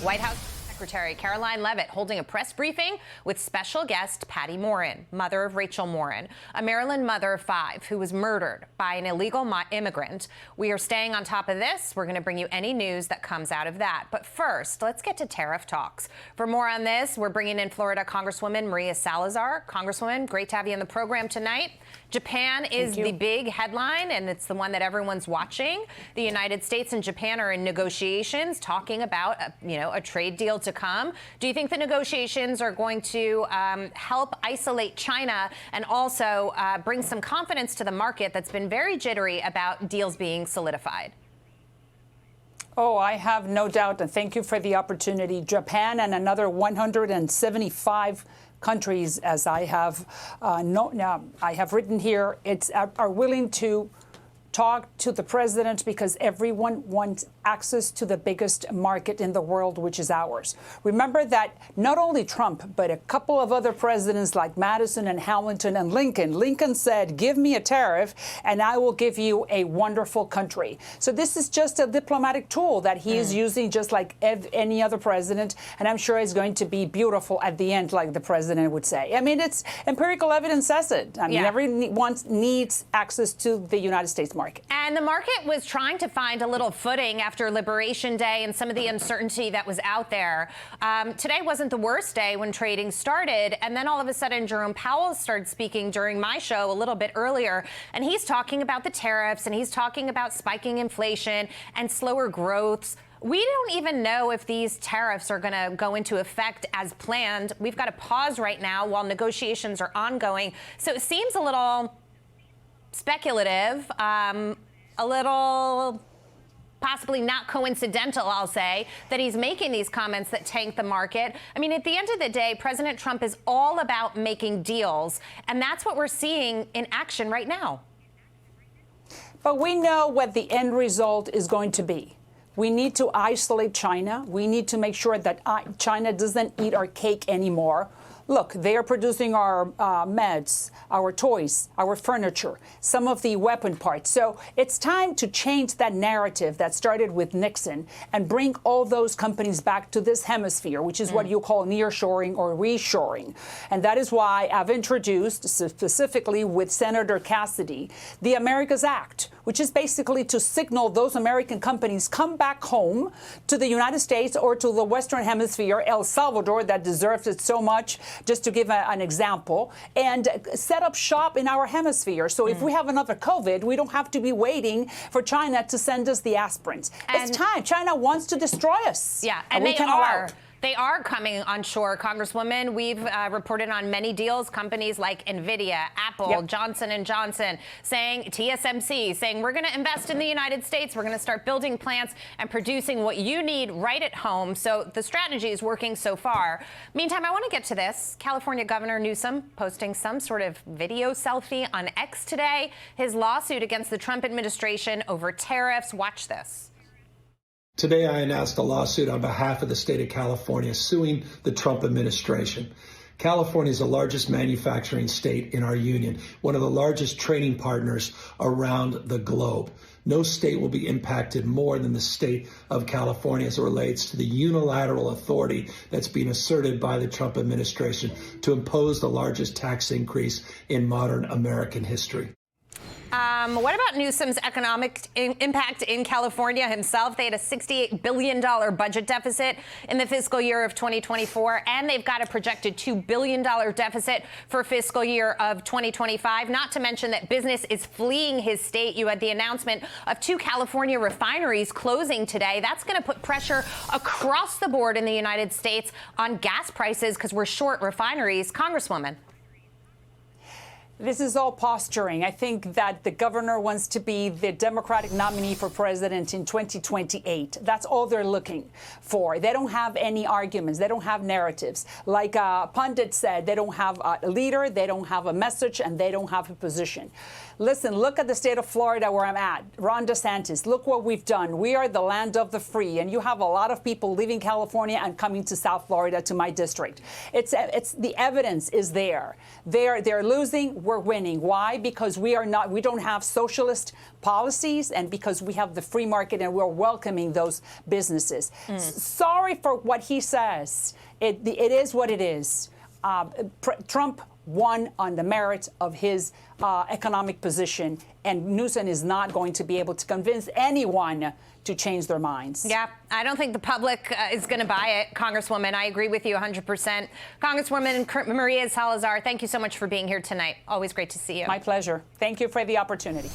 White House Secretary Caroline Leavitt holding a press briefing with special guest Patty Morin, mother of Rachel Morin, a Maryland mother of 5 who was murdered by an illegal immigrant. We are staying on top of this. We're going to bring you any news that comes out of that. But first, let's get to tariff talks. For more on this, we're bringing in Florida Congresswoman Maria Salazar. Congresswoman, great to have you on the program tonight. Japan is the big headline, and it's the one that everyone's watching. The United States and Japan are in negotiations talking about, a trade deal to come. Do you think the negotiations are going to help isolate China and also bring some confidence to the market that's been very jittery about deals being solidified? Oh, I have no doubt, and thank you for the opportunity. Japan and another 175 countries, as I have I have written here, are willing to talk to the president because everyone wants access to the biggest market in the world, which is ours. Remember that not only Trump, but a couple of other presidents like Madison and Hamilton and Lincoln. Lincoln said, give me a tariff and I will give you a wonderful country. So this is just a diplomatic tool that he is using just like any other president. And I'm sure it's going to be beautiful at the end, like the president would say. I mean, it's empirical evidence says it. I mean, everyone needs access to the United States market. And the market was trying to find a little footing after Liberation Day and some of the uncertainty that was out there. Today wasn't the worst day when trading started. And then all of a sudden, Jerome Powell started speaking during my show a little bit earlier. And he's talking about the tariffs and he's talking about spiking inflation and slower growths. We don't even know if these tariffs are going to go into effect as planned. We've got to pause right now while negotiations are ongoing. So it seems a little speculative, a little possibly not coincidental, I'll say, that he's making these comments that tank the market. I mean, at the end of the day, President Trump is all about making deals, and that's what we're seeing in action right now. But we know what the end result is going to be. We need to isolate China. We need to make sure that China doesn't eat our cake anymore. Look, they are producing our meds, our toys, our furniture, some of the weapon parts. So it's time to change that narrative that started with Nixon and bring all those companies back to this hemisphere, which is what you call nearshoring or reshoring. And that is why I've introduced, specifically with Senator Cassidy, the Americas Act, which is basically to signal those American companies come back home to the United States or to the Western Hemisphere, El Salvador, that deserves it so much, just to give an example, and set up shop in our hemisphere. So if we have another COVID, we don't have to be waiting for China to send us the aspirins. It's time. China wants to destroy us. Yeah, and they are. They are coming on shore, Congresswoman. We've reported on many deals, companies like NVIDIA, Apple, Johnson & Johnson, saying TSMC, saying we're going to invest in the United States. We're going to start building plants and producing what you need right at home. So the strategy is working so far. Meantime, I want to get to this. California Governor Newsom posting some sort of video selfie on X today. His lawsuit against the Trump administration over tariffs. Watch this. Today, I announced a lawsuit on behalf of the state of California suing the Trump administration. California is the largest manufacturing state in our union, one of the largest trading partners around the globe. No state will be impacted more than the state of California as it relates to the unilateral authority that's being asserted by the Trump administration to impose the largest tax increase in modern American history. What about Newsom's economic impact in California himself? They had a $68 billion budget deficit in the fiscal year of 2024, and they've got a projected $2 billion deficit for fiscal year of 2025, not to mention that business is fleeing his state. You had the announcement of 2 California refineries closing today. That's going to put pressure across the board in the United States on gas prices because we're short refineries. Congresswoman. This is all posturing. I think that the governor wants to be the Democratic nominee for president in 2028. That's all they're looking for. They don't have any arguments. They don't have narratives. Like pundit said, they don't have a leader, they don't have a message, and they don't have a position. Listen, look at the state of Florida where I'm at. Ron DeSantis, look what we've done. We are the land of the free, and you have a lot of people leaving California and coming to South Florida, to my district. It's the evidence is there. They're losing. we're winning. Why? Because we don't have socialist policies, and because we have the free market and we're welcoming those businesses. Sorry for what he says. It is what it is. Trump won on the merits of his economic position, and Newsom is not going to be able to convince anyone to change their minds. Yeah, I don't think the public is going to buy it, Congresswoman. I agree with you 100%. Congresswoman Maria Salazar, thank you so much for being here tonight. Always great to see you. My pleasure. Thank you for the opportunity.